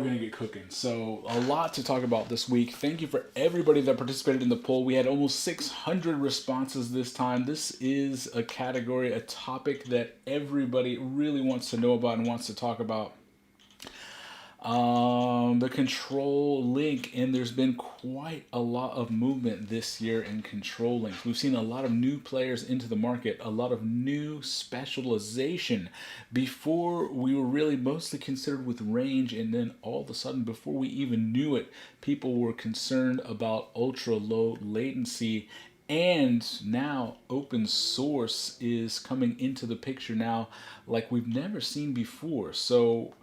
We're gonna get cooking. So a lot to talk about this week. Thank you for everybody that participated in the poll. We had almost 600 responses this time. This is a category, a topic that everybody really wants to know about and wants to talk about. The control link, and there's been quite a lot of movement this year in control links. We've seen a lot of new players into the market, a lot of new specialization. Before, we were really mostly considered with range, and then all of a sudden, before we even knew it, people were concerned about ultra low latency. And now open source is coming into the picture now like we've never seen before. So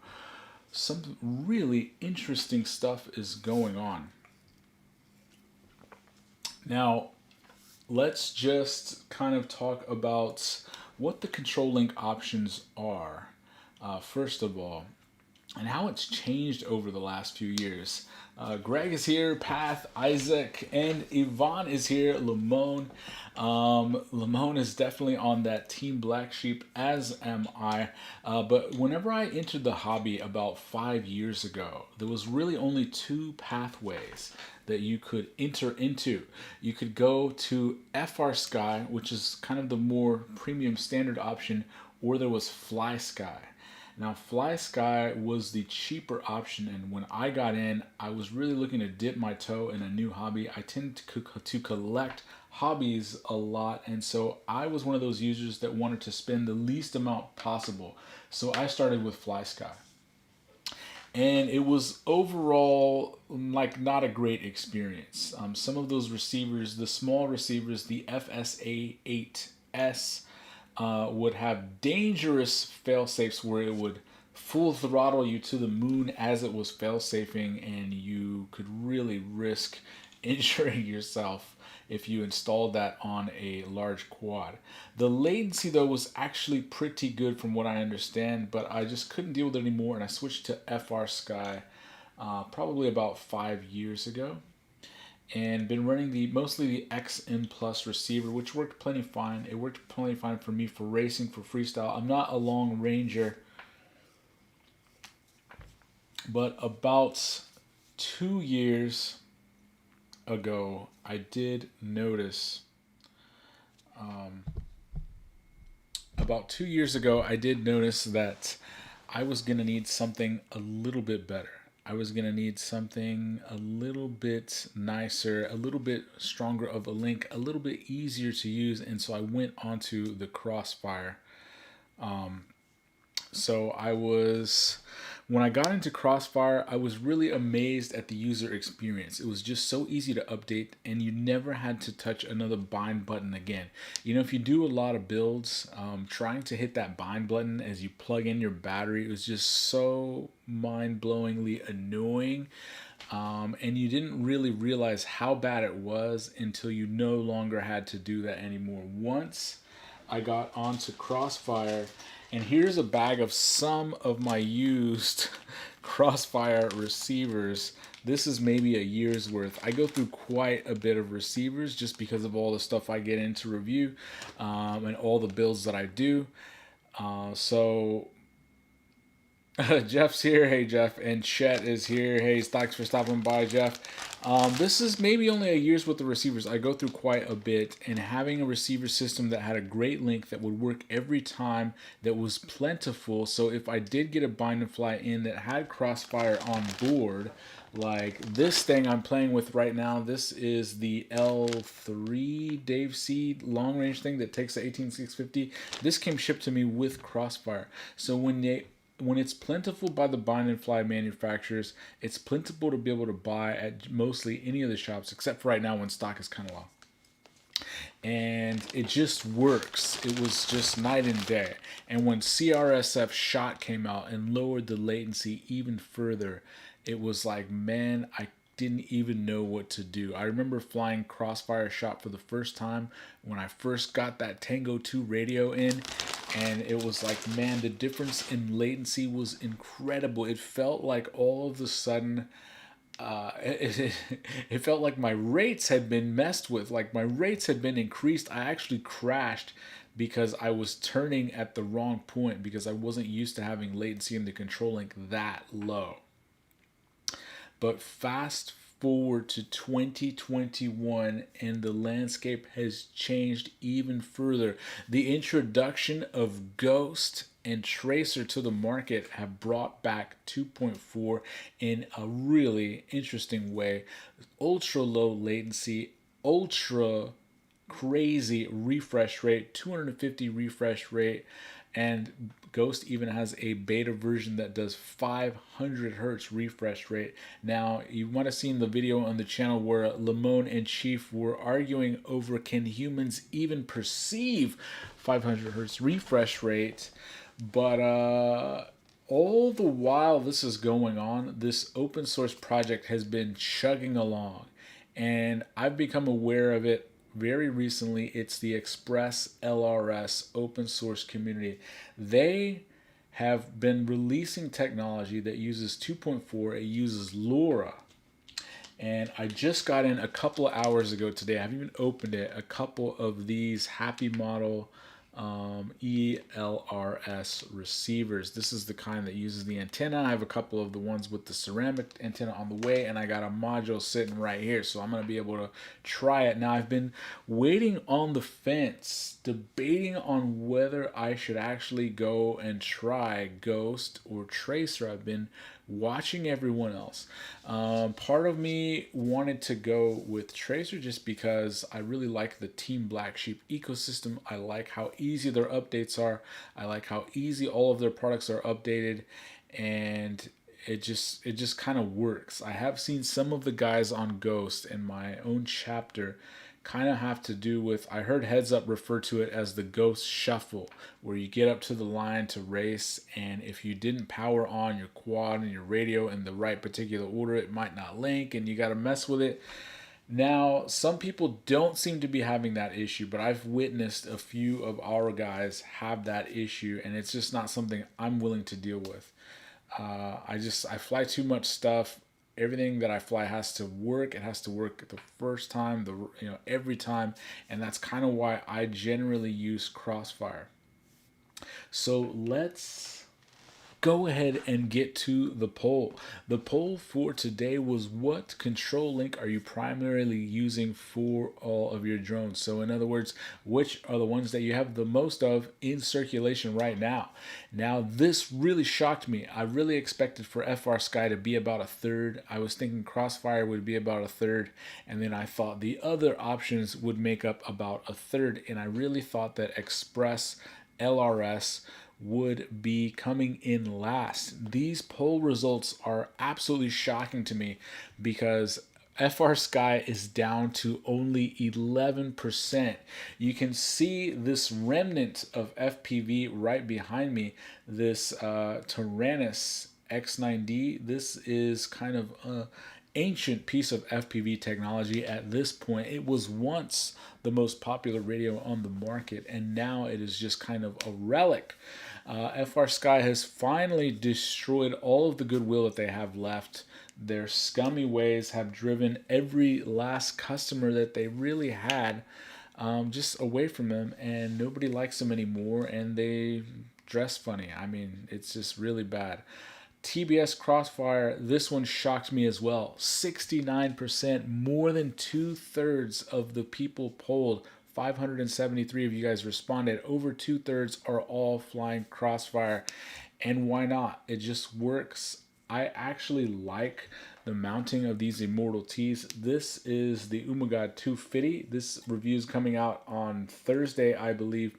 some really interesting stuff is going on. Now, let's just kind of talk about what the control link options are, first of all, and how it's changed over the last few years. Greg is here, Path, Isaac, and Yvonne is here. Lamone. Lamone is definitely on that Team Black Sheep, as am I. But whenever I entered the hobby about 5 years ago, there was really only two pathways that you could enter into. You could go to Frsky, which is kind of the more premium standard option, or there was FlySky. Now, FlySky was the cheaper option, and when I got in, I was really looking to dip my toe in a new hobby. I tend to collect hobbies a lot, and so I was one of those users that wanted to spend the least amount possible. So I started with FlySky. And it was overall like not a great experience. Some of those receivers, the small receivers, the FSA-8S, would have dangerous fail safes where it would full throttle you to the moon as it was fail safing, and you could really risk injuring yourself if you installed that on a large quad. The latency though was actually pretty good from what I understand, but I just couldn't deal with it anymore, and I switched to Frsky probably about 5 years ago, and been running mostly the XM Plus receiver, which worked plenty fine. It worked plenty fine for me for racing, for freestyle. I'm not a long ranger, but about 2 years ago, I did notice. About 2 years ago, I did notice that I was gonna need something a little bit better. I was going to need something a little bit nicer, a little bit stronger of a link, a little bit easier to use, and so I went onto the Crossfire. So when I got into Crossfire, I was really amazed at the user experience. It was just so easy to update, and you never had to touch another bind button again. You know, if you do a lot of builds, trying to hit that bind button as you plug in your battery, it was just so mind-blowingly annoying. And you didn't really realize how bad it was until you no longer had to do that anymore. Once I got onto Crossfire, and here's a bag of some of my used Crossfire receivers. This is maybe a year's worth. I go through quite a bit of receivers just because of all the stuff I get into review, and all the builds that I do. So Jeff's here. Hey, Jeff. And Chet is here. Hey, thanks for stopping by, Jeff. This is maybe only a year's worth of receivers. I go through quite a bit, and having a receiver system that had a great link that would work every time, that was plentiful. So if I did get a bind and fly in that had Crossfire on board, like this thing I'm playing with right now, this is the L3 Dave C long range thing that takes the 18650. This came shipped to me with Crossfire. So when it's plentiful by the bind and fly manufacturers, it's plentiful to be able to buy at mostly any of the shops, except for right now when stock is kind of low. And it just works. It was just night and day. And when CRSF shot came out and lowered the latency even further, it was like, man, I didn't even know what to do. I remember flying Crossfire shot for the first time when I first got that Tango 2 radio in, and it was like, man, the difference in latency was incredible. It felt like all of a sudden, it felt like my rates had been messed with, like my rates had been increased. I actually crashed because I was turning at the wrong point because I wasn't used to having latency in the control link that low. But fast forward to 2021 and the landscape has changed even further. The introduction of Ghost and Tracer to the market have brought back 2.4 in a really interesting way. Ultra low latency, ultra crazy refresh rate, 250 refresh rate, and Ghost even has a beta version that does 500 hertz refresh rate. Now, you might have seen the video on the channel where Lamone and Chief were arguing over can humans even perceive 500 hertz refresh rate, but all the while this is going on, this open source project has been chugging along, and I've become aware of it very recently. It's the Express LRS open source community. They have been releasing technology that uses 2.4. It uses LoRa. And I just got in a couple of hours ago today. I haven't even opened it. A couple of these Happy Model ELRS receivers. This is the kind that uses the antenna. I have a couple of the ones with the ceramic antenna on the way, and I got a module sitting right here, so I'm going to be able to try it. Now, I've been waiting on the fence, debating on whether I should actually go and try Ghost or Tracer. I've been watching everyone else. Part of me wanted to go with Tracer just because I really like the Team Black Sheep ecosystem. I like how easy their updates are. I like how easy all of their products are updated, and it just kind of works. I have seen some of the guys on Ghost in my own chapter kind of have to do with, I heard Heads Up refer to it as the Ghost Shuffle, where you get up to the line to race, and if you didn't power on your quad and your radio in the right particular order, it might not link, and you got to mess with it. Now, some people don't seem to be having that issue, but I've witnessed a few of our guys have that issue, and it's just not something I'm willing to deal with. I fly too much stuff. Everything that I fly has to work. It has to work the first time, every time, and that's kind of why I generally use Crossfire. So let's go ahead and get to the poll. The poll for today was, what control link are you primarily using for all of your drones? So in other words, which are the ones that you have the most of in circulation right now? Now, this really shocked me. I really expected for Frsky to be about a third. I was thinking Crossfire would be about a third, and then I thought the other options would make up about a third, and I really thought that Express LRS would be coming in last. These poll results are absolutely shocking to me because Frsky is down to only 11%. You can see this remnant of FPV right behind me, this Tyrannus X9D. This is kind of an ancient piece of FPV technology at this point. It was once the most popular radio on the market, and now it is just kind of a relic. Frsky has finally destroyed all of the goodwill that they have left. Their scummy ways have driven every last customer that they really had just away from them, and nobody likes them anymore, and they dress funny. I mean, it's just really bad. TBS Crossfire, this one shocked me as well. 69%, more than 2/3 of the people polled. 573 of you guys responded. Over 2/3 are all flying Crossfire. And why not? It just works. I actually like the mounting of these Immortal Ts. This is the Umagod 250. This review is coming out on Thursday, I believe.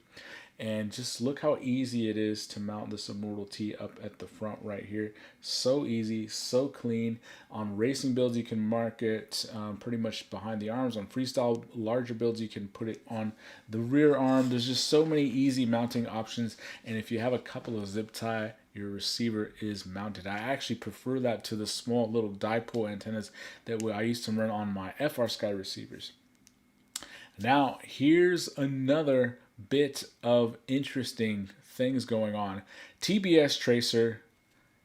And just look how easy it is to mount this Immortal T up at the front right here. So easy, so clean. On racing builds, you can mark it pretty much behind the arms. On freestyle, larger builds, you can put it on the rear arm. There's just so many easy mounting options. And if you have a couple of zip tie, your receiver is mounted. I actually prefer that to the small little dipole antennas that I used to run on my Frsky receivers. Now, here's another bit of interesting things going on. TBS Tracer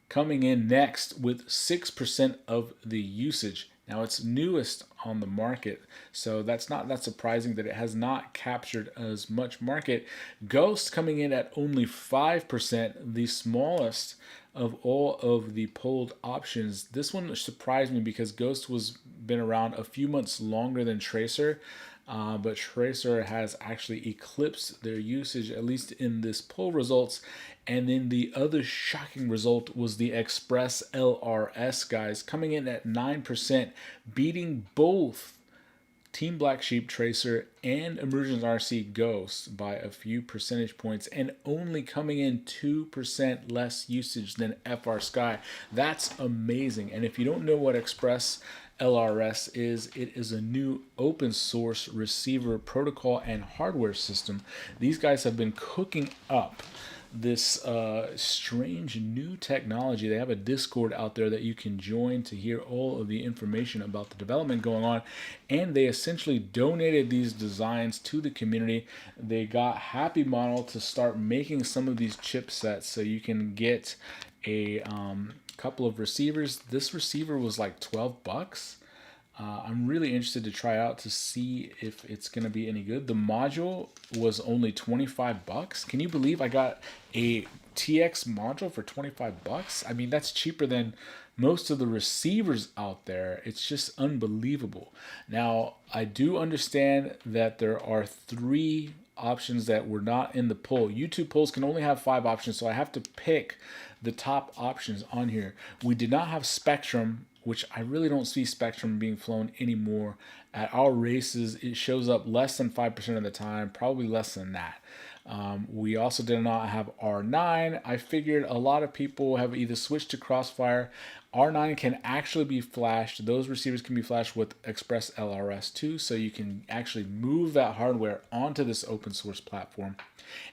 coming in next with 6% of the usage. Now, it's newest on the market, so that's not that surprising that it has not captured as much market. Ghost coming in at only 5%, the smallest of all of the polled options, this one surprised me because Ghost was been around a few months longer than Tracer. But Tracer has actually eclipsed their usage, at least in this poll results. And then the other shocking result was the Express LRS, guys, coming in at 9%, beating both Team Black Sheep Tracer and Immersion RC Ghost by a few percentage points, and only coming in 2% less usage than Frsky. That's amazing. And if you don't know what Express LRS is, it is a new open source receiver protocol and hardware system. These guys have been cooking up this strange new technology. They have a Discord out there that you can join to hear all of the information about the development going on, and they essentially donated these designs to the community. They got Happy Model to start making some of these chipsets so you can get a couple of receivers. This receiver was like 12 bucks. I'm really interested to try out to see if it's going to be any good. The module was only 25 bucks. Can you believe I got a TX module for 25 bucks? I mean, that's cheaper than most of the receivers out there. It's just unbelievable. Now, I do understand that there are 3 options that were not in the poll. YouTube polls can only have 5 options, so I have to pick the top options on here. We did not have Spectrum, which I really don't see Spectrum being flown anymore. At our races, it shows up less than 5% of the time, probably less than that. We also did not have R9. I figured a lot of people have either switched to Crossfire. R9 can actually be flashed. Those receivers can be flashed with Express LRS too, so you can actually move that hardware onto this open source platform.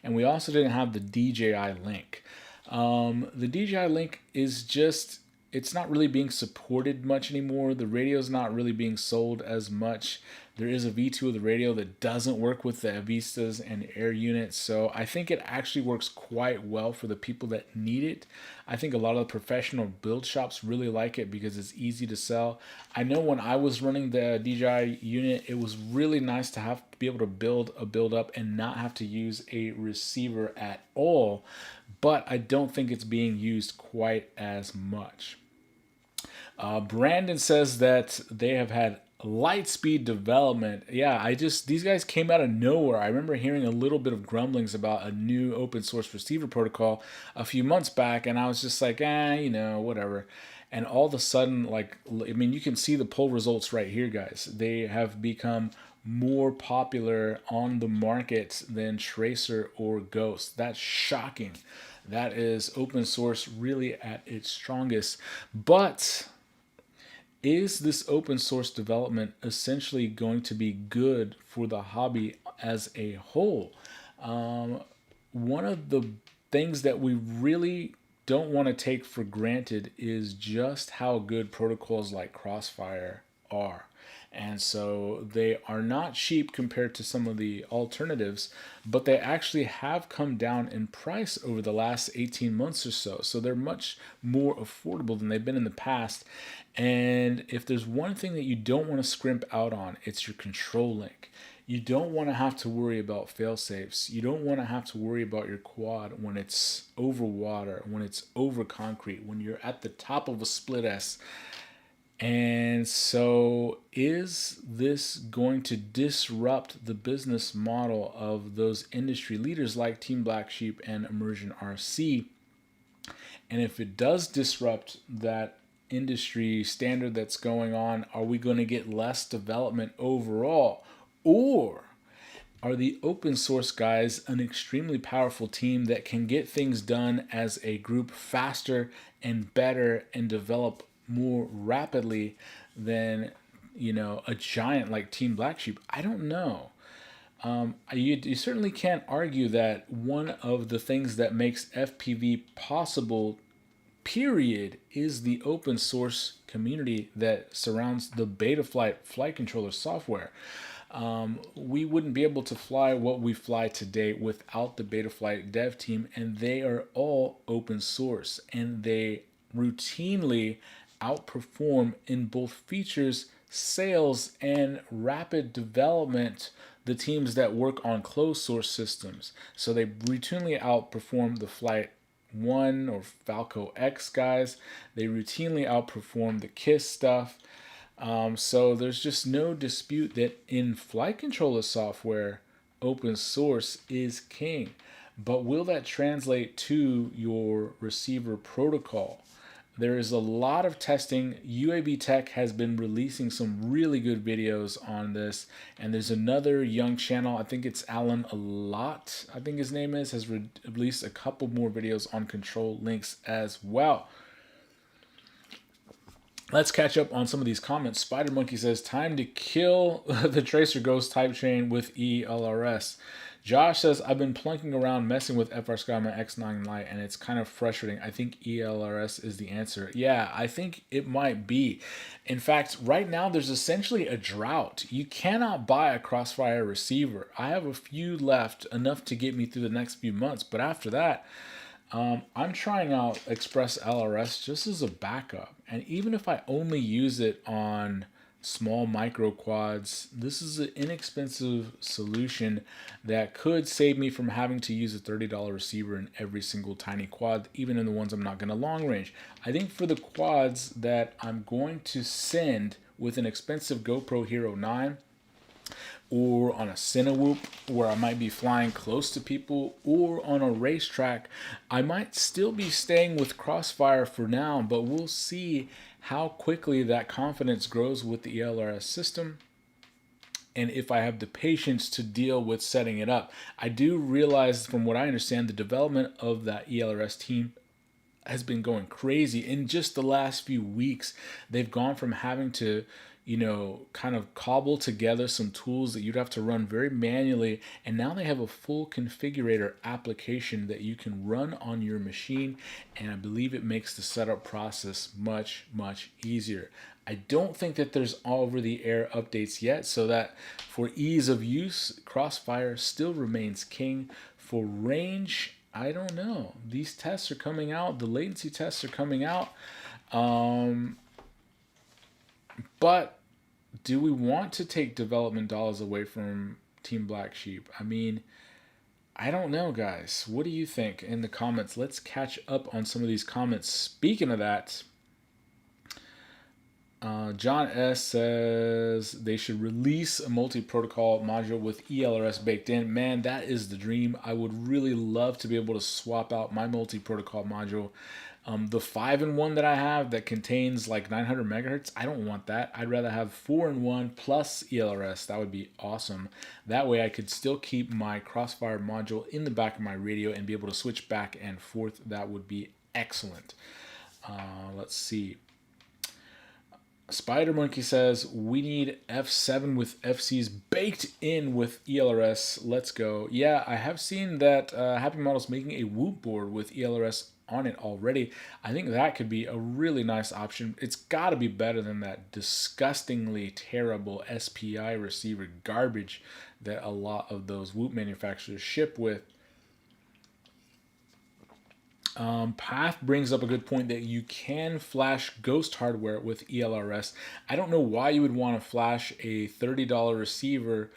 And we also didn't have the DJI Link. The DJI Link is just, it's not really being supported much anymore. The radio's not really being sold as much. There is a V2 of the radio that doesn't work with the Avistas and Air units, so I think it actually works quite well for the people that need it. I think a lot of the professional build shops really like it because it's easy to sell. I know when I was running the DJI unit, it was really nice to have to be able to build a build up and not have to use a receiver at all, but I don't think it's being used quite as much. Brandon says that they have had light speed development. Yeah, these guys came out of nowhere. I remember hearing a little bit of grumblings about a new open source receiver protocol a few months back, and I was just like, whatever. And all of a sudden, you can see the poll results right here, guys. They have become more popular on the market than Tracer or Ghost. That's shocking. That is open source really at its strongest. But is this open source development essentially going to be good for the hobby as a whole? One of the things that we really don't want to take for granted is just how good protocols like Crossfire are. And so they are not cheap compared to some of the alternatives, but they actually have come down in price over the last 18 months or so. So they're much more affordable than they've been in the past. And if there's one thing that you don't want to scrimp out on, it's your control link. You don't want to have to worry about fail safes. You don't want to have to worry about your quad when it's over water, when it's over concrete, when you're at the top of a split S. And so is this going to disrupt the business model of those industry leaders like Team Black Sheep and Immersion RC? And if it does disrupt that industry standard that's going on, are we going to get less development overall? Or are the open source guys an extremely powerful team that can get things done as a group faster and better and develop more rapidly than a giant like Team Black Sheep? I don't know. You certainly can't argue that one of the things that makes FPV possible, period, is the open source community that surrounds the Betaflight flight controller software. We wouldn't be able to fly what we fly today without the Betaflight dev team, and they are all open source, and they routinely outperform in both features, sales, and rapid development the teams that work on closed source systems. So they routinely outperform the flight 1 or Falco X guys. They routinely outperform the KISS stuff. So there's just no dispute that in flight controller software, open source is king. But will that translate to your receiver protocol? There is a lot of testing. UAV Tech has been releasing some really good videos on this. And there's another young channel, I think it's Alan Alot, I think his name is, has released a couple more videos on control links as well. Let's catch up on some of these comments. Spider Monkey says, time to kill the Tracer Ghost type chain with ELRS. Josh says, I've been plunking around messing with Frsky on my X9 Lite and it's kind of frustrating. I think ELRS is the answer. Yeah, I think it might be. In fact, right now there's essentially a drought. You cannot buy a Crossfire receiver. I have a few left, enough to get me through the next few months. But after that, I'm trying out Express LRS just as a backup. And even if I only use it on small micro quads, this is an inexpensive solution that could save me from having to use a $30 receiver in every single tiny quad, even in the ones I'm not going to long range. I think for the quads that I'm going to send with an expensive GoPro Hero 9, or on a Cinewhoop where I might be flying close to people, or on a racetrack, I might still be staying with Crossfire for now, but we'll see how quickly that confidence grows with the ELRS system and if I have the patience to deal with setting it up. I do realize, from what I understand, the development of that ELRS team has been going crazy. In just the last few weeks, they've gone from having to kind of cobble together some tools that you'd have to run very manually. And now they have a full configurator application that you can run on your machine. And I believe it makes the setup process much, much easier. I don't think that there's over-the-air updates yet, so that for ease of use, Crossfire still remains king. For range, I don't know. These tests are coming out. The latency tests are coming out. But do we want to take development dollars away from Team Black Sheep? I mean, I don't know, guys. What do you think in the comments? Let's catch up on some of these comments. Speaking of that, John S. says they should release a multi-protocol module with ELRS baked in. Man, that is the dream. I would really love to be able to swap out my multi-protocol module. The 5-in-1 that I have that contains like 900 megahertz, I don't want that. I'd rather have 4-in-1 plus ELRS. That would be awesome. That way I could still keep my Crossfire module in the back of my radio and be able to switch back and forth. That would be excellent. Let's see. Spider Monkey says, we need F7 with FCs baked in with ELRS. Let's go. Yeah, I have seen that Happy Model's making a Whoop board with ELRS on it already. I think that could be a really nice option. It's got to be better than that disgustingly terrible SPI receiver garbage that a lot of those Whoop manufacturers ship with. Path brings up a good point that you can flash ghost hardware with ELRS. I don't know why you would want to flash a $30 receiver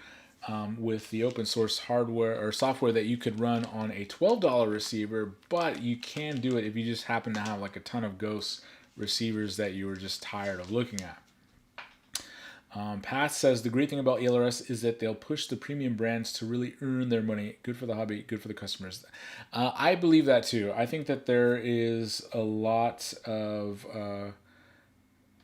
with the open source hardware or software that you could run on a $12 receiver, but you can do it if you just happen to have like a ton of ghost receivers that you were just tired of looking at. Pat says the great thing about ELRS is that they'll push the premium brands to really earn their money. Good for the hobby, good for the customers. I believe that too. I think that there is a lot of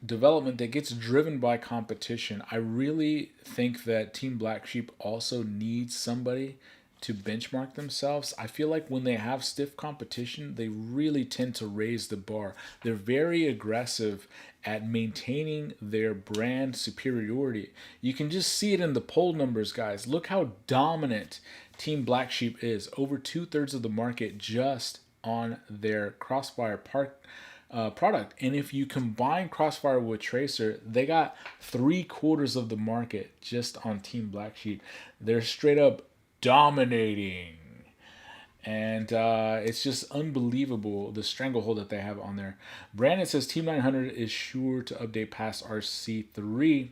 development that gets driven by competition. I really think that Team Black Sheep also needs somebody to benchmark themselves. I feel like when they have stiff competition, they really tend to raise the bar. They're very aggressive at maintaining their brand superiority. You can just see it in the poll numbers, guys. Look how dominant Team Black Sheep is. Over 2/3 of the market just on their Crossfire product. And if you combine Crossfire with Tracer, they got 3/4 of the market just on Team Black Sheep. They're straight up dominating. And it's just unbelievable the stranglehold that they have on there. Brandon says Team 900 is sure to update past RC3.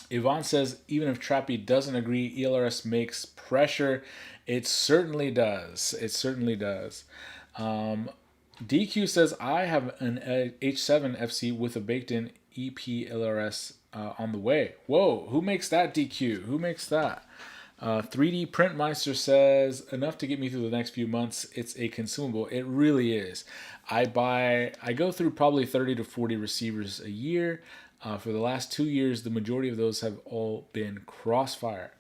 Yvonne says even if Trappy doesn't agree, ELRS makes pressure. It certainly does. It certainly does. DQ says, I have an H7 FC with a baked-in EPLRS on the way. Whoa, who makes that, DQ? Who makes that? 3D Printmeister says, enough to get me through the next few months. It's a consumable. It really is. I go through probably 30 to 40 receivers a year. For the last 2 years, the majority of those have all been Crossfire.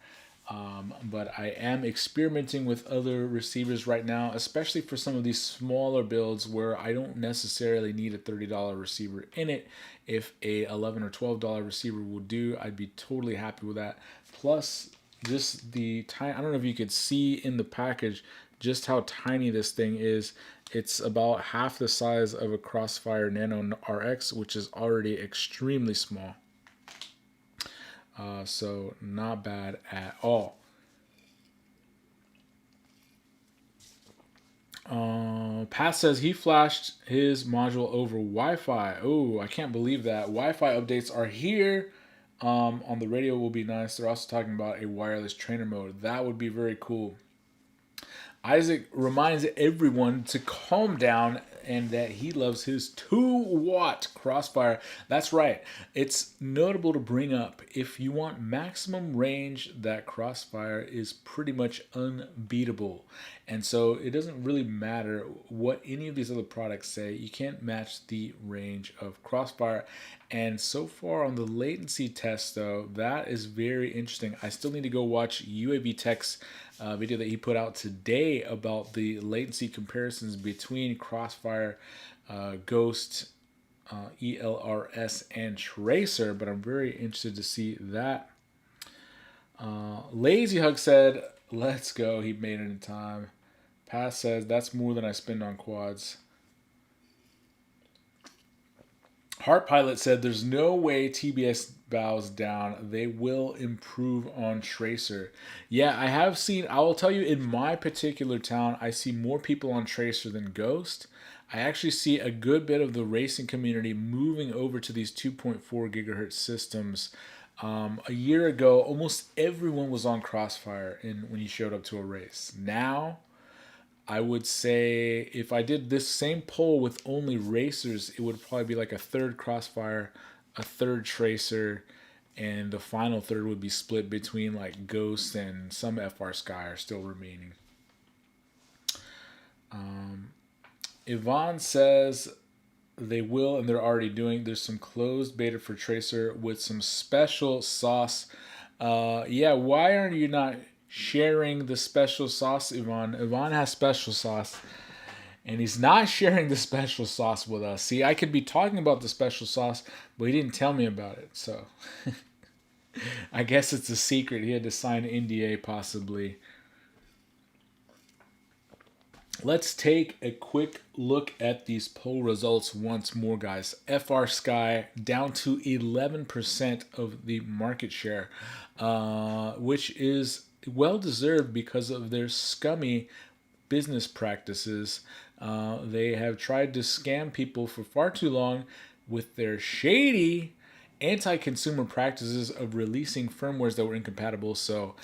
But I am experimenting with other receivers right now, especially for some of these smaller builds where I don't necessarily need a $30 receiver in it. If a $11 or $12 receiver will do, I'd be totally happy with that. Plus, just the tiny, I don't know if you could see in the package just how tiny this thing is. It's about half the size of a Crossfire Nano RX, which is already extremely small. So not bad at all. Pat says he flashed his module over Wi-Fi. Oh, I can't believe that. Wi-Fi updates are here. On the radio will be nice. They're also talking about a wireless trainer mode. That would be very cool. Isaac reminds everyone to calm down and that he loves his 2-watt Crossfire. That's right. It's notable to bring up, if you want maximum range, that Crossfire is pretty much unbeatable. And so it doesn't really matter what any of these other products say. You can't match the range of Crossfire. And so far on the latency test, though, that is very interesting. I still need to go watch UAV Tech's video that he put out today about the latency comparisons between Crossfire, Ghost, ELRS, and Tracer, but I'm very interested to see that. Lazy Hug said, let's go. He made it in time. Pass says, that's more than I spend on quads. Heart Pilot said, there's no way TBS bows down. They will improve on Tracer. Yeah, I have seen, I will tell you, in my particular town, I see more people on Tracer than Ghost. I actually see a good bit of the racing community moving over to these 2.4 gigahertz systems. A year ago, almost everyone was on Crossfire when you showed up to a race. Now, I would say if I did this same poll with only racers, it would probably be like a third Crossfire, a third Tracer, and the final third would be split between like Ghost and some Frsky are still remaining. Yvonne says they will, and they're already doing. There's some closed beta for Tracer with some special sauce. Yeah, why aren't you not sharing the special sauce, Yvonne? Yvonne has special sauce, and he's not sharing the special sauce with us. See, I could be talking about the special sauce, but he didn't tell me about it, so I guess it's a secret. He had to sign an NDA, possibly. Let's take a quick look at these poll results once more, guys. Frsky down to 11% of the market share, which is well-deserved because of their scummy business practices. They have tried to scam people for far too long with their shady anti-consumer practices of releasing firmwares that were incompatible. So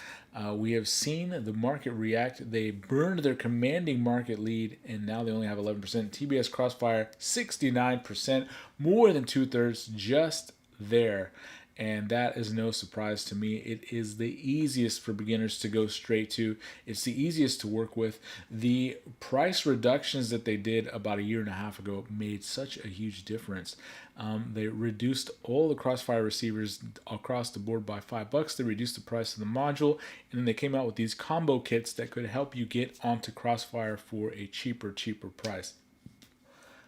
we have seen the market react. They burned their commanding market lead, and now they only have 11%. TBS Crossfire, 69%, more than 2/3, just there. And that is no surprise to me. It is the easiest for beginners to go straight to. It's the easiest to work with. The price reductions that they did about a year and a half ago made such a huge difference. They reduced all the Crossfire receivers across the board by $5. They reduced the price of the module, and then they came out with these combo kits that could help you get onto Crossfire for a cheaper price.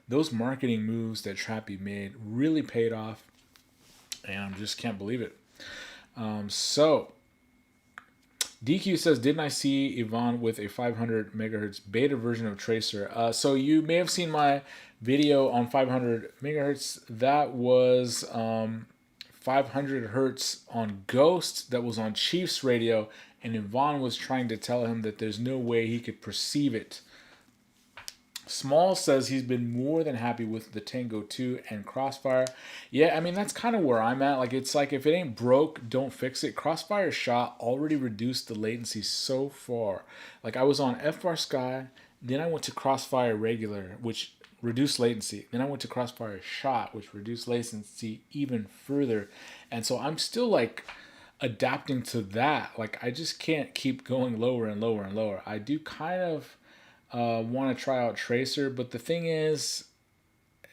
Those marketing moves that Trappy made really paid off, and I just can't believe it. So DQ says, didn't I see Yvonne with a 500 megahertz beta version of Tracer? So you may have seen my video on 500 megahertz. That was 500 hertz on Ghost. That was on Chief's radio. And Yvonne was trying to tell him that there's no way he could perceive it. Small says he's been more than happy with the Tango 2 and Crossfire. Yeah, I mean, that's kind of where I'm at. Like, it's like, if it ain't broke, don't fix it. Crossfire shot already reduced the latency so far. Like, I was on Frsky, Then I went to Crossfire regular, which reduced latency. Then I went to Crossfire shot, which reduced latency even further. And so I'm still like adapting to that. Like I just can't keep going lower and lower and lower. I do kind of want to try out Tracer, but the thing is,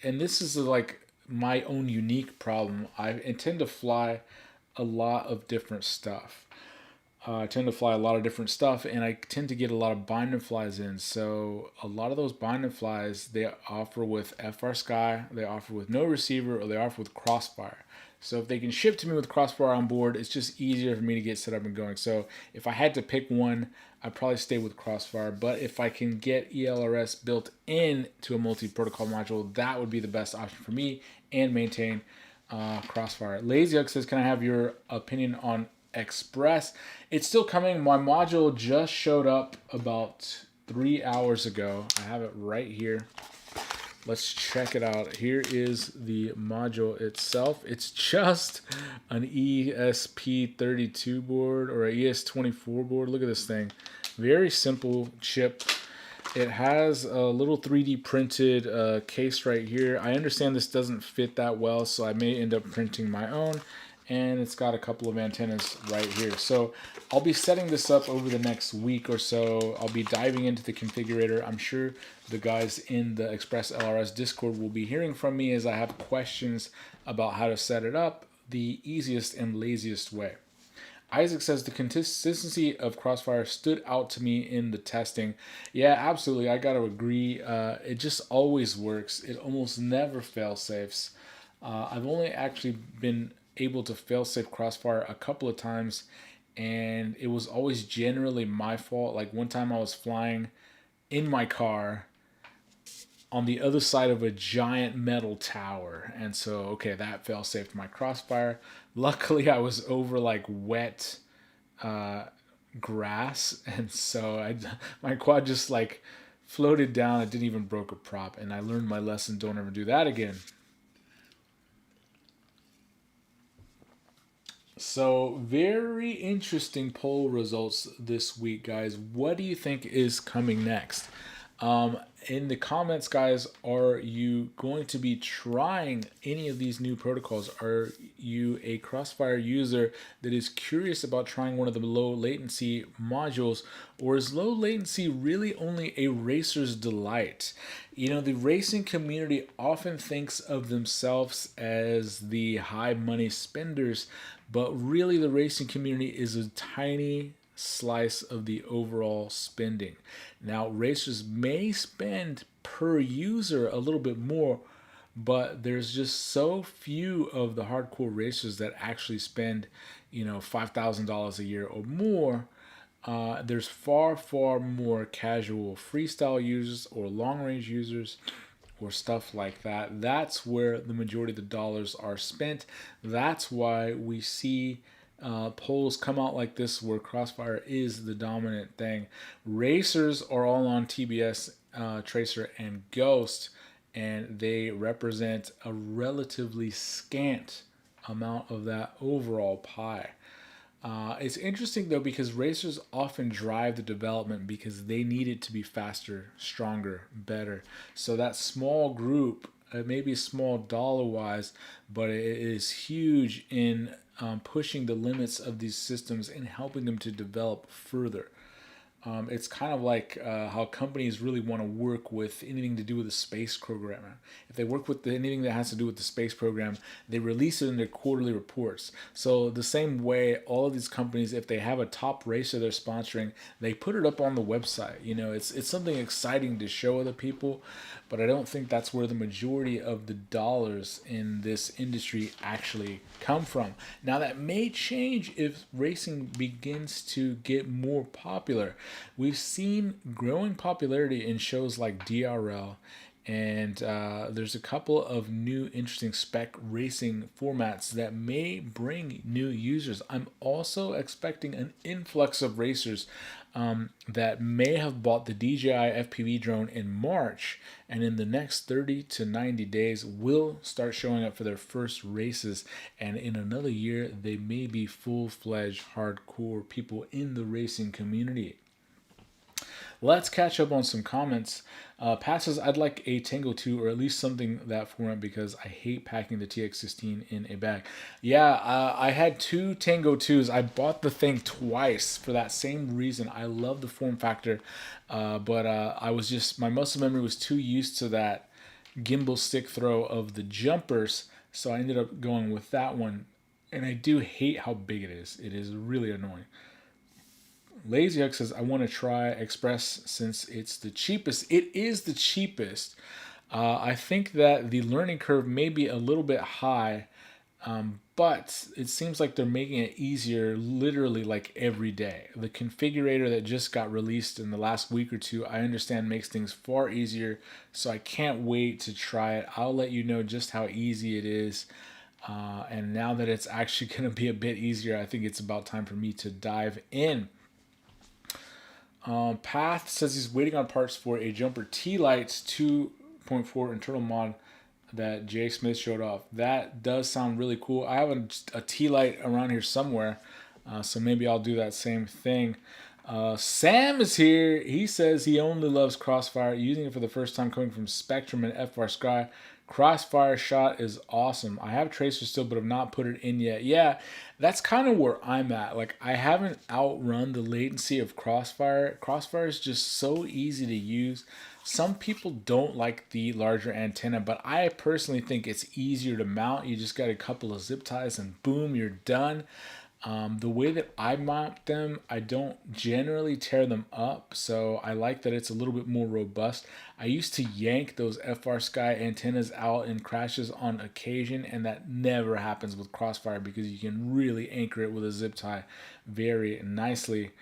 and this is like my own unique problem, I intend to fly a lot of different stuff. I tend to fly a lot of different stuff, and I tend to get a lot of bind and flies in. So a lot of those bind and flies they offer with Frsky, they offer with no receiver, or they offer with Crossfire. So if they can ship to me with Crossfire on board, it's just easier for me to get set up and going. So if I had to pick one, I'd probably stay with Crossfire. But if I can get ELRS built in to a multi-protocol module, that would be the best option for me and maintain Crossfire. LazyUck says, can I have your opinion on Express? It's still coming. My module just showed up about 3 hours ago. I have it right here. Let's check it out. Here is the module itself. It's just an ESP32 board or an ES24 board. Look at this thing. Very simple chip. It has a little 3D printed case right here. I understand this doesn't fit that well, so I may end up printing my own. And it's got a couple of antennas right here. So I'll be setting this up over the next week or so. I'll be diving into the configurator. I'm sure the guys in the Express LRS Discord will be hearing from me as I have questions about how to set it up the easiest and laziest way. Isaac says the consistency of Crossfire stood out to me in the testing. Yeah, absolutely. I got to agree. It just always works. It almost never fail safes. I've only actually been able to fail-safe Crossfire a couple of times, and it was always generally my fault. Like one time I was flying in my car on the other side of a giant metal tower, and so okay, that fail-safed my Crossfire. Luckily I was over like wet grass, and so my quad just like floated down. It didn't even broke a prop, and I learned my lesson. Don't ever do that again. So, very interesting poll results this week, guys. What do you think is coming next? In the comments, guys, are you going to be trying any of these new protocols? Are you a Crossfire user that is curious about trying one of the low latency modules, or is low latency really only a racer's delight? You know, the racing community often thinks of themselves as the high money spenders, but really the racing community is a tiny slice of the overall spending. Now, racers may spend per user a little bit more, but there's just so few of the hardcore racers that actually spend, $5,000 a year or more. There's far, far more casual freestyle users or long range users or stuff like that. That's where the majority of the dollars are spent. That's why we see polls come out like this where Crossfire is the dominant thing. Racers are all on TBS, Tracer, and Ghost, and they represent a relatively scant amount of that overall pie. It's interesting though because racers often drive the development because they need it to be faster, stronger, better. So that small group, it may be small dollar wise, but it is huge in pushing the limits of these systems and helping them to develop further. It's kind of like how companies really want to work with anything to do with the space program. If they work with anything that has to do with the space program, they release it in their quarterly reports. So the same way, all of these companies, if they have a top racer they're sponsoring, they put it up on the website. It's something exciting to show other people, but I don't think that's where the majority of the dollars in this industry actually come from. Now that may change if racing begins to get more popular. We've seen growing popularity in shows like DRL, and there's a couple of new interesting spec racing formats that may bring new users. I'm also expecting an influx of racers that may have bought the DJI FPV drone in March, and in the next 30 to 90 days will start showing up for their first races, and in another year they may be full-fledged hardcore people in the racing community. Let's catch up on some comments. Passes, I'd like a Tango 2 or at least something that format because I hate packing the TX16 in a bag. Yeah, I had two Tango 2s. I bought the thing twice for that same reason. I love the form factor, but I was just, my muscle memory was too used to that gimbal stick throw of the jumpers, so I ended up going with that one. And I do hate how big it is. It is really annoying. Lazy X says, I want to try Express since it's the cheapest. It is the cheapest. I think that the learning curve may be a little bit high, but it seems like they're making it easier literally like every day. The configurator that just got released in the last week or two, I understand makes things far easier, so I can't wait to try it. I'll let you know just how easy it is. And now that it's actually going to be a bit easier, I think it's about time for me to dive in. Path says he's waiting on parts for a jumper T-Lights 2.4 internal mod that Jay Smith showed off. That does sound really cool. I have a T-Light around here somewhere, so maybe I'll do that same thing. Sam is here. He says he only loves Crossfire, using it for the first time coming from Spectrum and Frsky. Crossfire shot is awesome. I have Tracer still, but have not put it in yet. Yeah, that's kind of where I'm at. Like, I haven't outrun the latency of Crossfire. Crossfire is just so easy to use. Some people don't like the larger antenna, but I personally think it's easier to mount. You just got a couple of zip ties and boom, you're done. The way that I mount them, I don't generally tear them up, so I like that it's a little bit more robust. I used to yank those Frsky antennas out in crashes on occasion, and that never happens with Crossfire because you can really anchor it with a zip tie very nicely.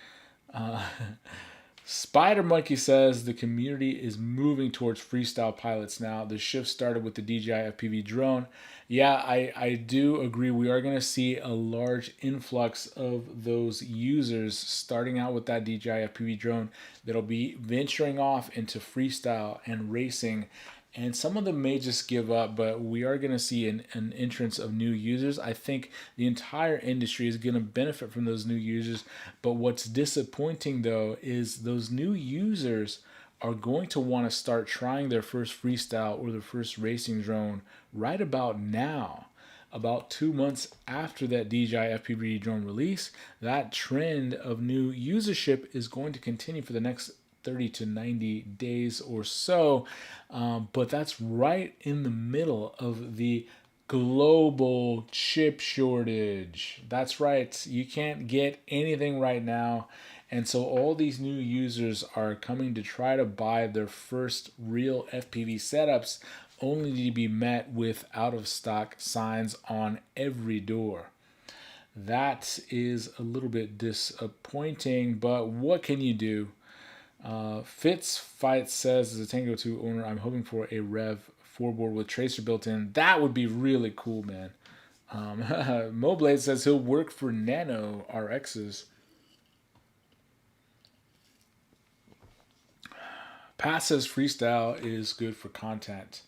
Spider Monkey says the community is moving towards freestyle pilots now. The shift started with the DJI FPV drone. Yeah, I do agree. We are going to see a large influx of those users starting out with that DJI FPV drone that'll be venturing off into freestyle and racing. And some of them may just give up, but we are going to see an entrance of new users. I think the entire industry is going to benefit from those new users. But what's disappointing, though, is those new users are going to want to start trying their first freestyle or their first racing drone right about now. About 2 months after that DJI FPV drone release, that trend of new usership is going to continue for the next 30 to 90 days or so. But that's right in the middle of the global chip shortage. That's right. You can't get anything right now. And so all these new users are coming to try to buy their first real FPV setups only to be met with out of stock signs on every door. That is a little bit disappointing, but what can you do? Fitz Fight says, as a Tango 2 owner, I'm hoping for a Rev 4 board with Tracer built in. That would be really cool, man. Moblade says he'll work for Nano RXs. Pat says freestyle is good for content.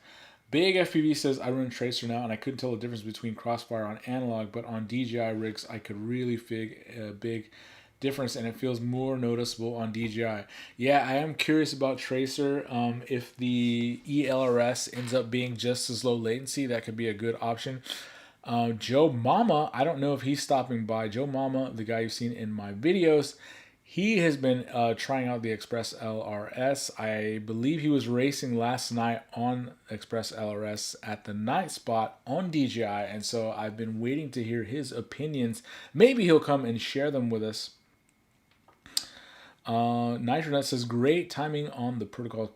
Big FPV says I run Tracer now and I couldn't tell the difference between Crossfire on analog, but on DJI rigs I could really feel a big difference and it feels more noticeable on DJI. Yeah, I am curious about Tracer. If the ELRS ends up being just as low latency, that could be a good option. Joe Mama, I don't know if he's stopping by. Joe Mama, the guy you've seen in my videos, he has been trying out the Express LRS. I believe he was racing last night on Express LRS at the night spot on DJI, and so I've been waiting to hear his opinions. Maybe he'll come and share them with us. Nitronet says, great timing on the protocol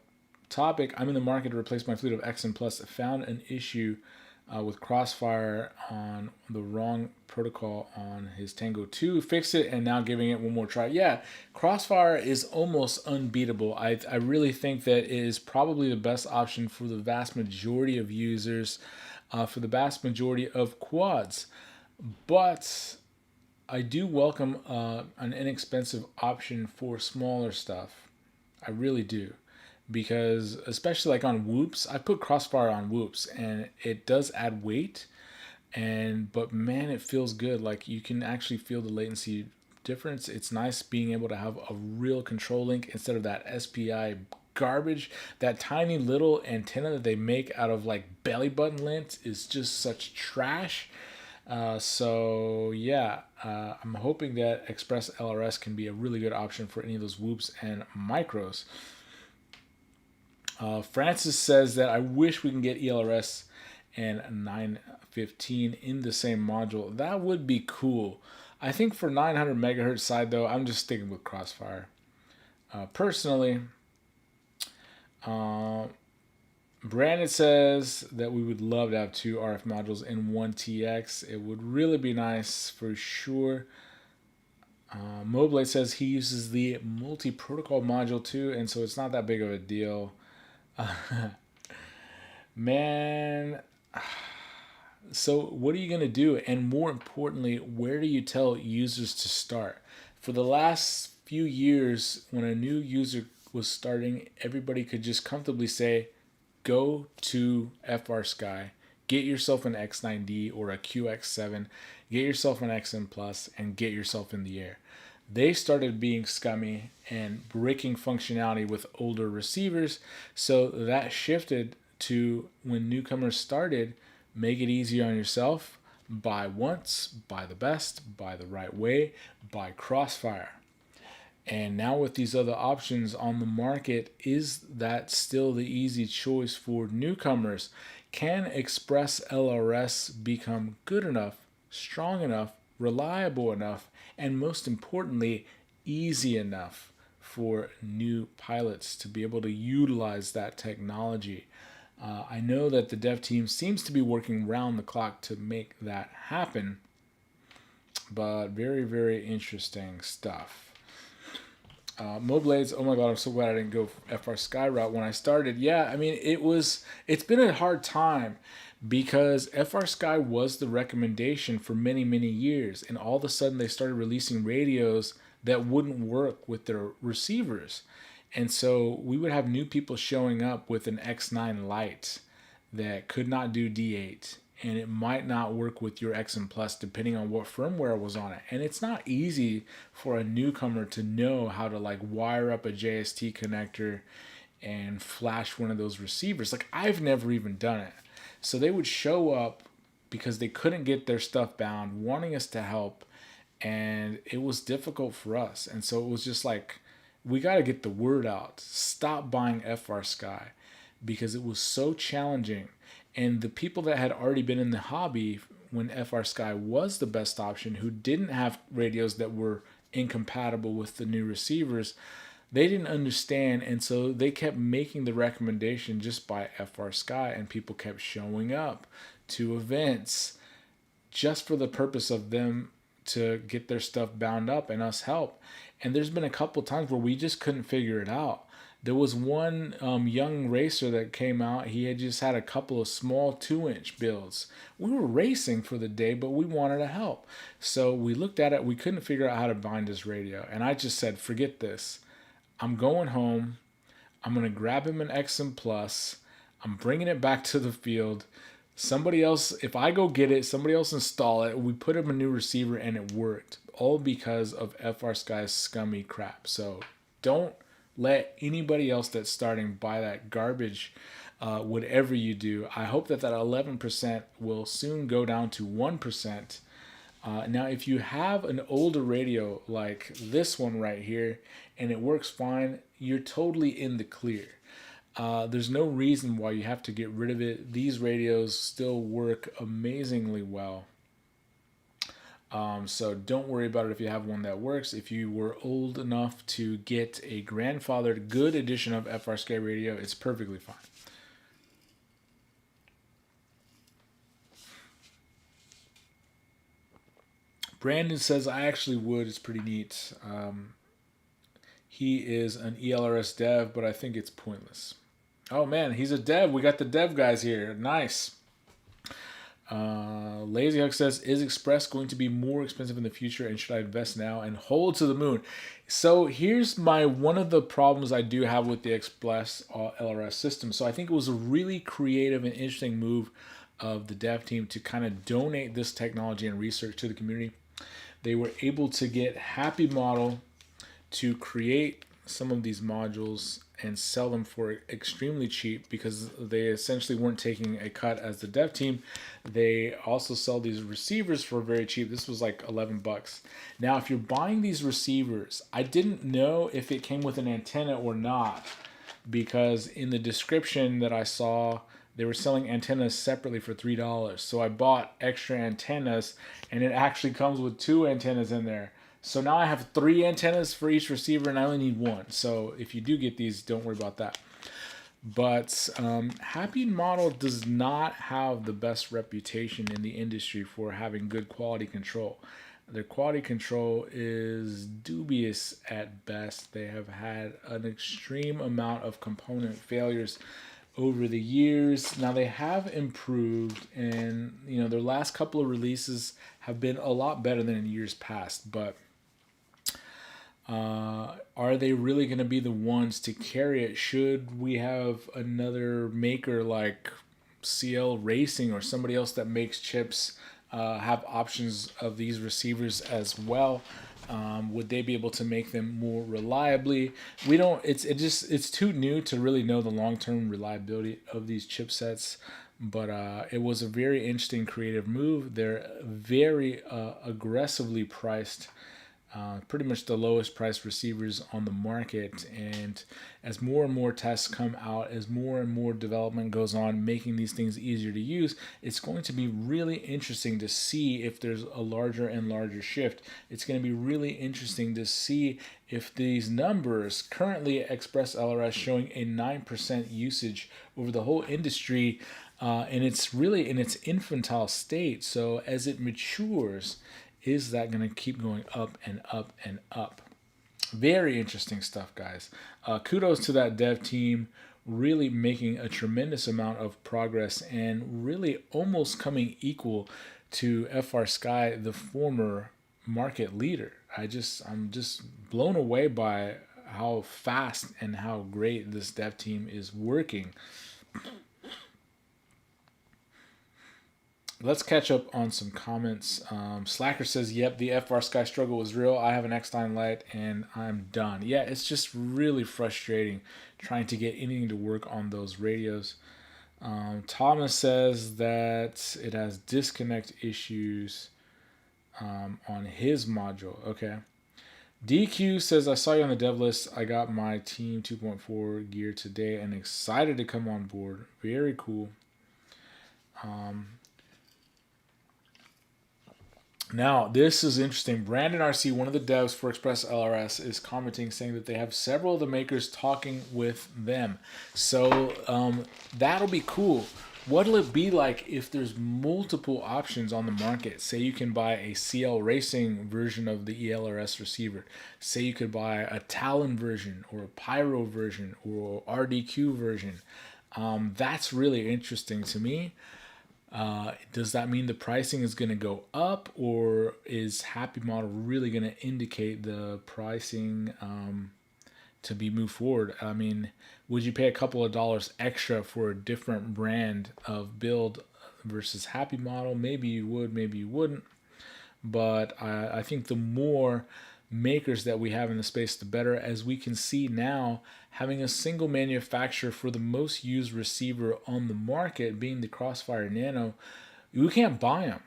topic. I'm in the market to replace my fleet of XN Plus. Found an issue with Crossfire on the wrong protocol on his Tango 2. Fixed it and now giving it one more try. Yeah, Crossfire is almost unbeatable. I really think that it is probably the best option for the vast majority of users, for the vast majority of quads. But I do welcome an inexpensive option for smaller stuff. I really do. Because especially like on whoops, I put Crossfire on whoops and it does add weight, but man, it feels good. Like you can actually feel the latency difference. It's nice being able to have a real control link instead of that SPI garbage. That tiny little antenna that they make out of like belly button lint is just such trash. So yeah, I'm hoping that Express LRS can be a really good option for any of those whoops and micros. Francis says that I wish we can get ELRS and 915 in the same module. That would be cool. I think for 900 megahertz side though, I'm just sticking with Crossfire. Personally, Brandon says that we would love to have 2 RF modules in 1 TX. It would really be nice for sure. Moblade says he uses the multi-protocol module too, and so it's not that big of a deal. Man, so what are you going to do? And more importantly, where do you tell users to start? For the last few years, when a new user was starting, everybody could just comfortably say, go to Frsky, get yourself an X9D or a QX7, get yourself an XM Plus, and get yourself in the air. They started being scummy and breaking functionality with older receivers, so that shifted to when newcomers started, make it easier on yourself, buy once, buy the best, buy the right way, buy Crossfire. And now with these other options on the market, is that still the easy choice for newcomers? Can Express LRS become good enough, strong enough, reliable enough, and most importantly, easy enough for new pilots to be able to utilize that technology? I know that the dev team seems to be working round the clock to make that happen, but very, very interesting stuff. Moblades, oh my god, I'm so glad I didn't go Frsky route when I started. Yeah, I mean, it's been a hard time because Frsky was the recommendation for many, many years, and all of a sudden they started releasing radios that wouldn't work with their receivers. And so we would have new people showing up with an X9 Lite that could not do D8, and it might not work with your XM Plus depending on what firmware was on it. And it's not easy for a newcomer to know how to like wire up a JST connector and flash one of those receivers. Like, I've never even done it. So they would show up because they couldn't get their stuff bound, wanting us to help, and it was difficult for us. And so it was just like, we got to get the word out. Stop buying Frsky, because it was so challenging. And the people that had already been in the hobby when Frsky was the best option, who didn't have radios that were incompatible with the new receivers, they didn't understand, and so they kept making the recommendation just buy Frsky, and people kept showing up to events just for the purpose of them to get their stuff bound up and us help. And there's been a couple times where we just couldn't figure it out. There was one young racer that came out. He had just had a couple of small 2-inch builds. We were racing for the day, but we wanted to help. So we looked at it. We couldn't figure out how to bind his radio. And I just said, forget this. I'm going home. I'm going to grab him an XM Plus. I'm bringing it back to the field. Somebody else, if I go get it, somebody else install it. We put him a new receiver and it worked. All because of Frsky's scummy crap. So don't let anybody else that's starting buy that garbage, whatever you do. I hope that 11% will soon go down to 1%. Now, if you have an older radio like this one right here and it works fine, you're totally in the clear. There's no reason why you have to get rid of it. These radios still work amazingly well. So don't worry about it if you have one that works. If you were old enough to get a grandfathered good edition of Frsky radio, it's perfectly fine. Brandon says, I actually would. It's pretty neat. He is an ELRS dev, but I think it's pointless. Oh man, he's a dev. We got the dev guys here. Nice. Lazy Huck says, is Express going to be more expensive in the future, and should I invest now and hold to the moon? So here's one of the problems I do have with the Express LRS system. So I think it was a really creative and interesting move of the dev team to kind of donate this technology and research to the community. they were able to get Happy Model to create some of these modules and sell them for extremely cheap because they essentially weren't taking a cut as the dev team. They also sell these receivers for very cheap. This was like 11 bucks. Now, if you're buying these receivers, I didn't know if it came with an antenna or not, because in the description that I saw, they were selling antennas separately for $3. So I bought extra antennas, and it actually comes with 2 antennas in there. So now I have 3 antennas for each receiver, and I only need 1. So if you do get these, don't worry about that. But Happy Model does not have the best reputation in the industry for having good quality control. Their quality control is dubious at best. They have had an extreme amount of component failures over the years. Now they have improved, and their last couple of releases have been a lot better than in years past, but are they really going to be the ones to carry it? Should we have another maker like CL Racing or somebody else that makes chips have options of these receivers as well? Would they be able to make them more reliably? We don't. It's too new to really know the long-term reliability of these chipsets. But it was a very interesting creative move. They're very aggressively priced. Pretty much the lowest priced receivers on the market, and as more and more tests come out, as more and more development goes on making these things easier to use, it's going to be really interesting to see if there's a larger and larger shift. It's going to be really interesting to see if these numbers, currently Express LRS showing a 9% usage over the whole industry, and it's really in its infantile state. So as it matures, is that going to keep going up and up and up? Very interesting stuff, guys. Kudos to that dev team, really making a tremendous amount of progress and really almost coming equal to Frsky, the former market leader. I'm just blown away by how fast and how great this dev team is working. Let's catch up on some comments. Slacker says, yep, the Frsky struggle was real. I have an X9 Lite and I'm done. Yeah, it's just really frustrating trying to get anything to work on those radios. Thomas says that it has disconnect issues on his module. Okay. DQ says, I saw you on the dev list. I got my Team 2.4 gear today and excited to come on board. Very cool. Now, this is interesting. Brandon RC, one of the devs for Express LRS, is commenting saying that they have several of the makers talking with them. So that'll be cool. What'll it be like if there's multiple options on the market? Say you can buy a CL Racing version of the ELRS receiver. Say you could buy a Talon version or a Pyro version or RDQ version. That's really interesting to me. Does that mean the pricing is going to go up, or is Happy Model really going to indicate the pricing to be moved forward? I mean, would you pay a couple of dollars extra for a different brand of build versus Happy Model? Maybe you would, maybe you wouldn't. But I think the more makers that we have in the space, the better. As we can see now, having a single manufacturer for the most used receiver on the market being the Crossfire Nano, we can't buy them.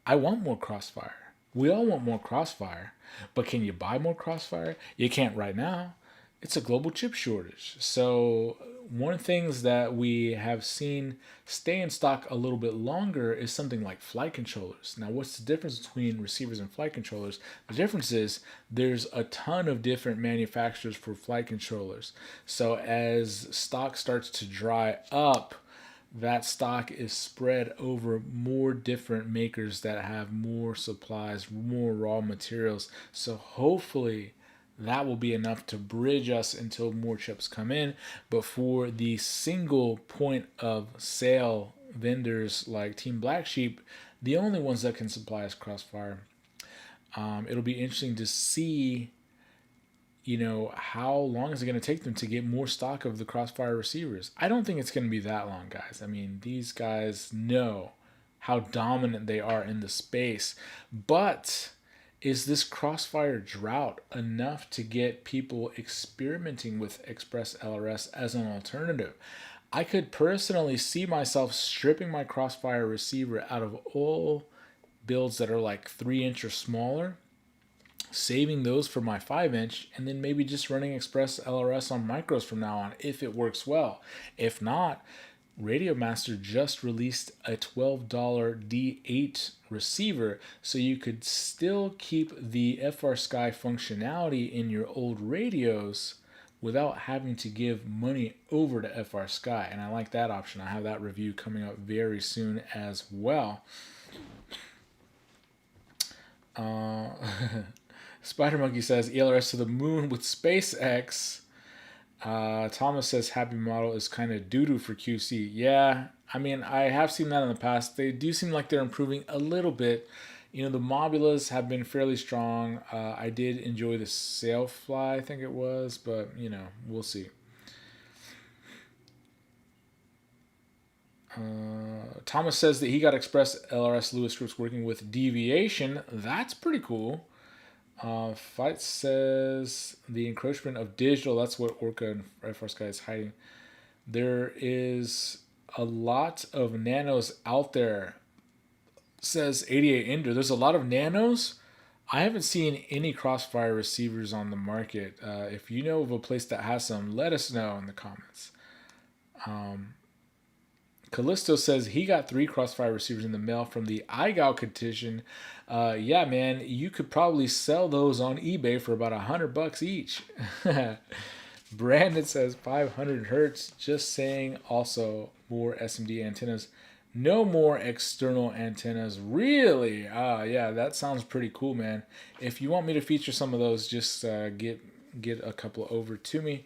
I want more Crossfire. We all want more Crossfire, but can you buy more Crossfire? You can't right now. It's a global chip shortage. So one of the things that we have seen stay in stock a little bit longer is something like flight controllers. Now, what's the difference between receivers and flight controllers? The difference is there's a ton of different manufacturers for flight controllers. So as stock starts to dry up, that stock is spread over more different makers that have more supplies, more raw materials. So hopefully that will be enough to bridge us until more chips come in. But for the single point of sale vendors like Team Black Sheep, the only ones that can supply is Crossfire. It'll be interesting to see, how long is it going to take them to get more stock of the Crossfire receivers? I don't think it's going to be that long, guys. I mean, these guys know how dominant they are in the space. But is this Crossfire drought enough to get people experimenting with Express LRS as an alternative? I could personally see myself stripping my Crossfire receiver out of all builds that are like 3-inch or smaller, saving those for my 5-inch, and then maybe just running Express LRS on micros from now on if it works well. If not, Radio Master just released a $12 D8 receiver, so you could still keep the Frsky functionality in your old radios without having to give money over to Frsky, and I like that option. I have that review coming up very soon as well. Spider Monkey says ELRS to the moon with SpaceX. Thomas says happy model is kind of doo-doo for QC. Yeah, I mean, I have seen that in the past. They do seem like they're improving a little bit. You know, the Mobulas have been fairly strong. I did enjoy the Sailfly, I think it was, but, you know, we'll see. Thomas says that he got Express LRS Lewis groups working with deviation. That's pretty cool. Fight says the encroachment of digital. That's what Orca and Frsky is hiding. There is a lot of nanos out there, says 88 Ender. There's a lot of nanos. I haven't seen any Crossfire receivers on the market. If you know of a place that has some, let us know in the comments. Callisto says he got 3 Crossfire receivers in the mail from the iGao competition. Yeah, man, you could probably sell those on eBay for about $100 each. Brandon says 500 hertz. Just saying. Also, more SMD antennas. No more external antennas. Really? Yeah, that sounds pretty cool, man. If you want me to feature some of those, just get a couple over to me.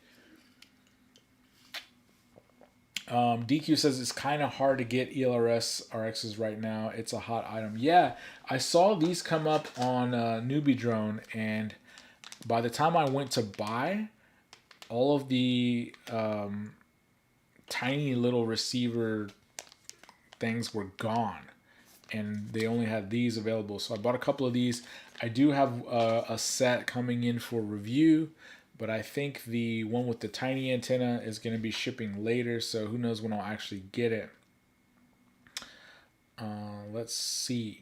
DQ says it's kind of hard to get ELRS RXs right now. It's a hot item. Yeah, I saw these come up on Newbie Drone, and by the time I went to buy, all of the tiny little receiver things were gone, and they only had these available. So I bought a couple of these. I do have a set coming in for review, but I think the one with the tiny antenna is going to be shipping later, so who knows when I'll actually get it. Let's see.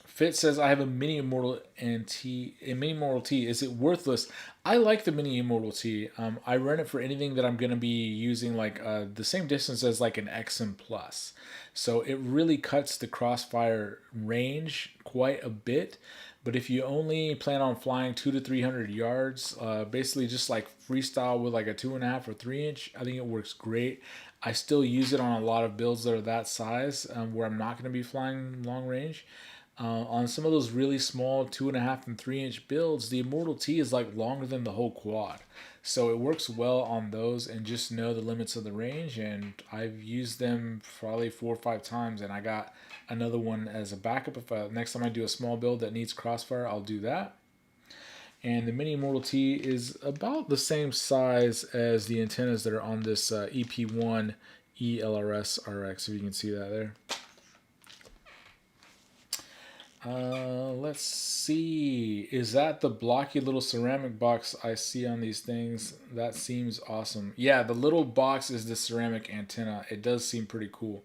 Fit says I have a Mini Immortal T. Is it worthless? I like the Mini Immortal T. I run it for anything that I'm going to be using, like the same distance as like an XM Plus. So it really cuts the Crossfire range quite a bit. But if you only plan on flying 200 to 300 yards, basically just like freestyle with like a 2.5 or 3-inch, I think it works great. I still use it on a lot of builds that are that size, where I'm not going to be flying long range. On some of those really small 2.5 and 3-inch builds, the Immortal T is like longer than the whole quad. So it works well on those, and just know the limits of the range. And I've used them probably 4 or 5 times, and I got another one as a backup. If next time I do a small build that needs Crossfire, I'll do that. And the Mini Immortal T is about the same size as the antennas that are on this EP1 ELRS RX, if you can see that there. Let's see. Is that the blocky little ceramic box I see on these things? That seems awesome. Yeah, the little box is the ceramic antenna. It does seem pretty cool.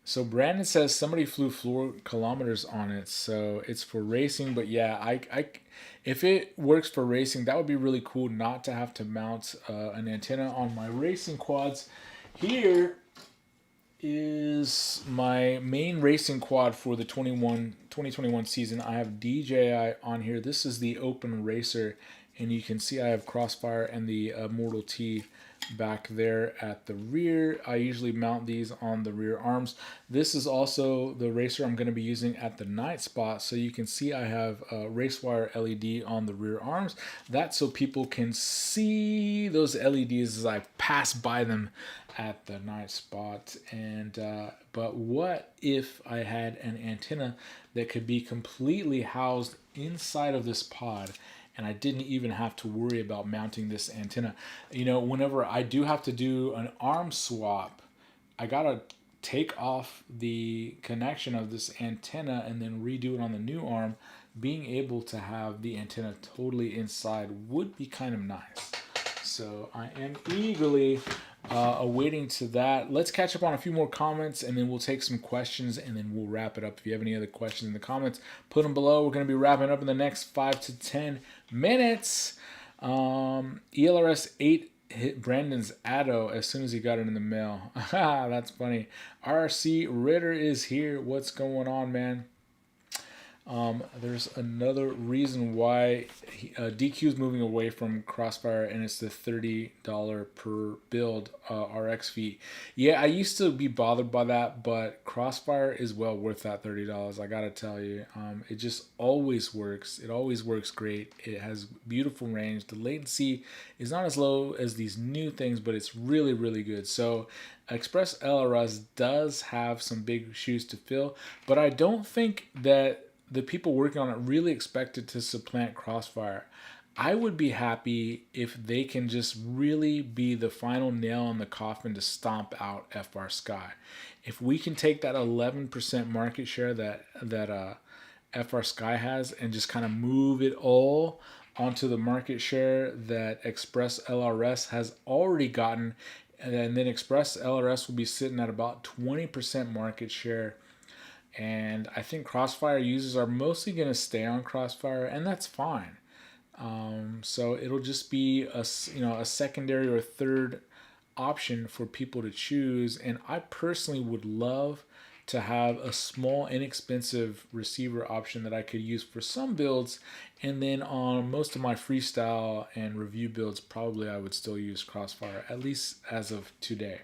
So Brandon says somebody flew 4 kilometers on it, so it's for racing. But yeah, if it works for racing, that would be really cool not to have to mount an antenna on my racing quads. Here is my main racing quad for the 2021 season. I have DJI on here. This is the Open Racer, and you can see I have Crossfire and the Immortal T back there at the rear. I usually mount these on the rear arms. This is also the racer I'm going to be using at the night spot, so you can see I have a RaceWire LED on the rear arms. That's so people can see those LEDs as I pass by them at the night spot. And but what if I had an antenna that could be completely housed inside of this pod, and I didn't even have to worry about mounting this antenna? You know, whenever I do have to do an arm swap, I gotta take off the connection of this antenna and then redo it on the new arm, being able to have the antenna totally inside would be kind of nice. So I am eagerly awaiting to that. Let's catch up on a few more comments, and then we'll take some questions, and then we'll wrap it up. If you have any other questions in the comments, put them below. We're going to be wrapping up in the next 5 to 10 minutes. ELRS 8 hit Brandon's Addo as soon as he got it in the mail. That's funny. RC Ritter is here. What's going on, man? There's another reason why DQ is moving away from Crossfire, and it's the $30 per build RX fee. Yeah, I used to be bothered by that, but Crossfire is well worth that $30. I gotta tell you, it just always works. It always works great. It has beautiful range. The latency is not as low as these new things, but it's really, really good. So Express LRS does have some big shoes to fill, but I don't think that the people working on it really expect it to supplant Crossfire. I would be happy if they can just really be the final nail in the coffin to stomp out Frsky. If we can take that 11% market share that Frsky has and just kind of move it all onto the market share that Express LRS has already gotten, and then Express LRS will be sitting at about 20% market share. And I think Crossfire users are mostly going to stay on Crossfire, and that's fine. So it'll just be a secondary or third option for people to choose. And I personally would love to have a small, inexpensive receiver option that I could use for some builds. And then on most of my freestyle and review builds, probably I would still use Crossfire, at least as of today.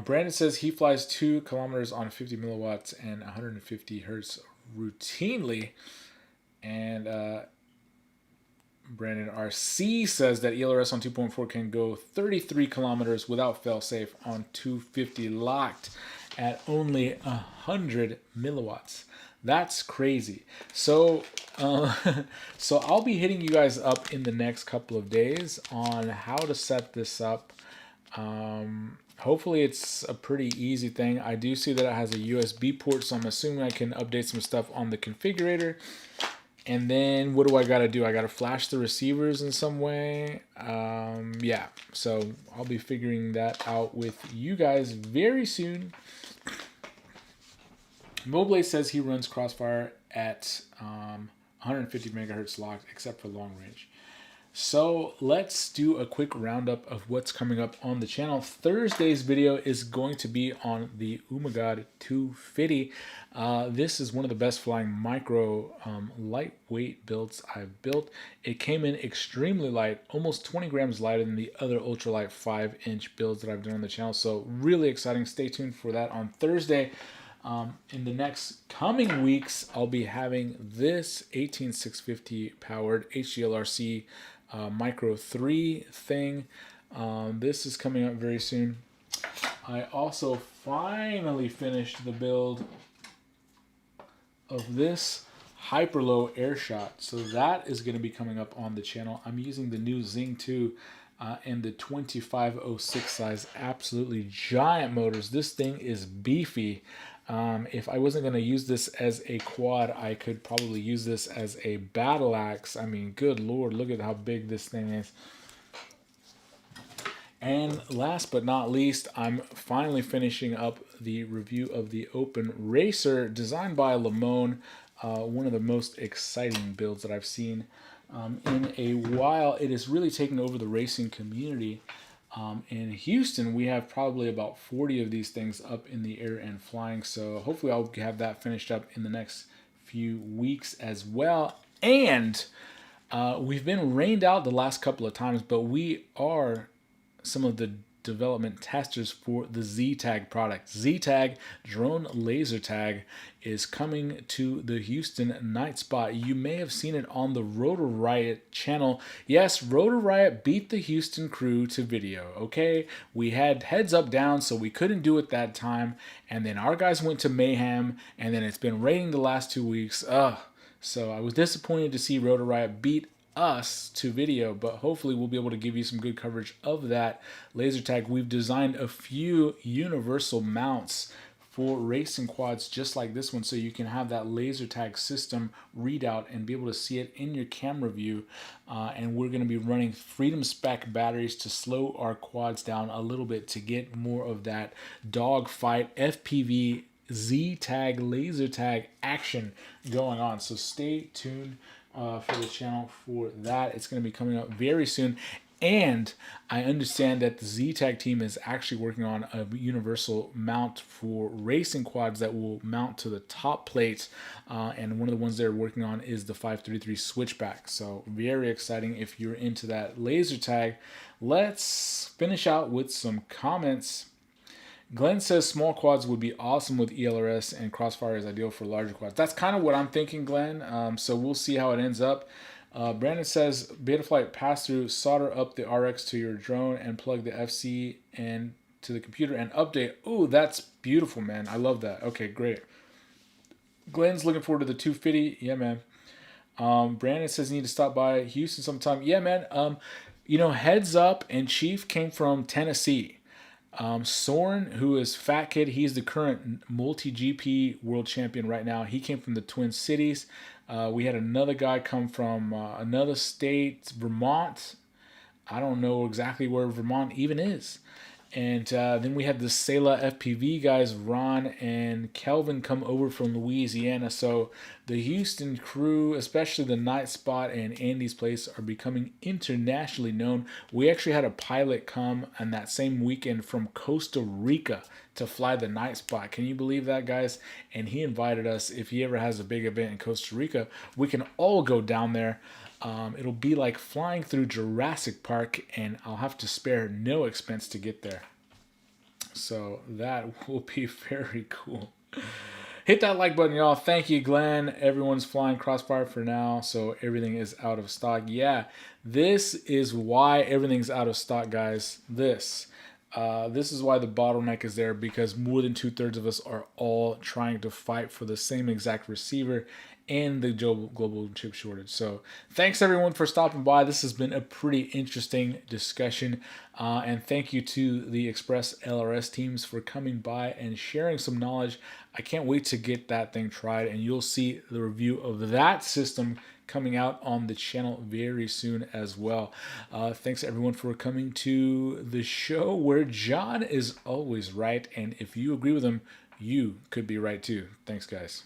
Brandon says he flies 2 kilometers on 50 milliwatts and 150 hertz routinely. And Brandon RC says that ELRS on 2.4 can go 33 kilometers without failsafe on 250 locked at only 100 milliwatts. That's crazy. So, so I'll be hitting you guys up in the next couple of days on how to set this up. Hopefully it's a pretty easy thing. I do see that it has a USB port, so I'm assuming I can update some stuff on the configurator. And then what do I got to do? I got to flash the receivers in some way. Yeah, so I'll be figuring that out with you guys very soon. Mobley says he runs Crossfire at 150 megahertz locked, except for long range. So let's do a quick roundup of what's coming up on the channel. Thursday's video is going to be on the Umagod 250. This is one of the best flying micro lightweight builds I've built. It came in extremely light, almost 20 grams lighter than the other ultralight 5-inch builds that I've done on the channel. So really exciting. Stay tuned for that on Thursday. In the next coming weeks, I'll be having this 18650 powered HDLRC Micro 3 thing. This is coming up very soon. I also finally finished the build of this hyper low air shot, so that is going to be coming up on the channel. I'm using the new Zing 2 and the 2506 size, absolutely giant motors. This thing is beefy. If I wasn't going to use this as a quad, I could probably use this as a battle axe. I mean, good Lord, look at how big this thing is. And last but not least, I'm finally finishing up the review of the Open Racer designed by Lamone, one of the most exciting builds that I've seen in a while. It has really taken over the racing community. In Houston, we have probably about 40 of these things up in the air and flying. So hopefully I'll have that finished up in the next few weeks as well. And we've been rained out the last couple of times, but we are some of the development testers for the Z-Tag product. Z-Tag drone laser tag is coming to the Houston night spot. You may have seen it on the Rotor Riot channel. Yes, Rotor Riot beat the Houston crew to video, okay? We had heads up down, so we couldn't do it that time. And then our guys went to Mayhem, and then it's been raining the last 2 weeks. So I was disappointed to see Rotor Riot beat us to video, but hopefully we'll be able to give you some good coverage of that laser tag. We've designed a few universal mounts for racing quads just like this one, so you can have that laser tag system readout and be able to see it in your camera view. And we're going to be running Freedom Spec batteries to slow our quads down a little bit to get more of that dogfight FPV Z-tag laser tag action going on. So stay tuned for the channel for that. It's going to be coming up very soon. And I understand that the Z-Tag team is actually working on a universal mount for racing quads that will mount to the top plates. And one of the ones they're working on is the 533 switchback. So very exciting if you're into that laser tag. Let's finish out with some comments. Glenn says small quads would be awesome with ELRS, and Crossfire is ideal for larger quads. That's kind of what I'm thinking, Glenn. So we'll see how it ends up. Brandon says Betaflight pass-through, solder up the RX to your drone and plug the FC and to the computer and update. Oh, that's beautiful, man. I love that. Okay, great. Glenn's looking forward to the 250. Yeah, man. Brandon says you need to stop by Houston sometime. Yeah, man. Heads Up and Chief came from Tennessee. Soren, who is Fat Kid, he's the current multi-GP world champion right now. He came from the Twin Cities. We had another guy come from another state, Vermont. I don't know exactly where Vermont even is. And then we had the Sela FPV guys, Ron and Kelvin, come over from Louisiana. So the Houston crew, especially the Night Spot and Andy's Place, are becoming internationally known. We actually had a pilot come on that same weekend from Costa Rica to fly the Night Spot. Can you believe that, guys? And he invited us, if he ever has a big event in Costa Rica, we can all go down there. It'll be like flying through Jurassic Park, and I'll have to spare no expense to get there. So that will be very cool. Hit that like button, y'all. Thank you, Glenn. Everyone's flying Crossfire for now, so everything is out of stock. Yeah, this is why everything's out of stock, guys. This is why the bottleneck is there, because more than 2/3 of us are all trying to fight for the same exact receiver and the global chip shortage. So thanks everyone for stopping by. This has been a pretty interesting discussion. And thank you to the Express LRS teams for coming by and sharing some knowledge. I can't wait to get that thing tried, and you'll see the review of that system coming out on the channel very soon as well. Thanks everyone for coming to the show where John is always right. And if you agree with him, you could be right too. Thanks, guys.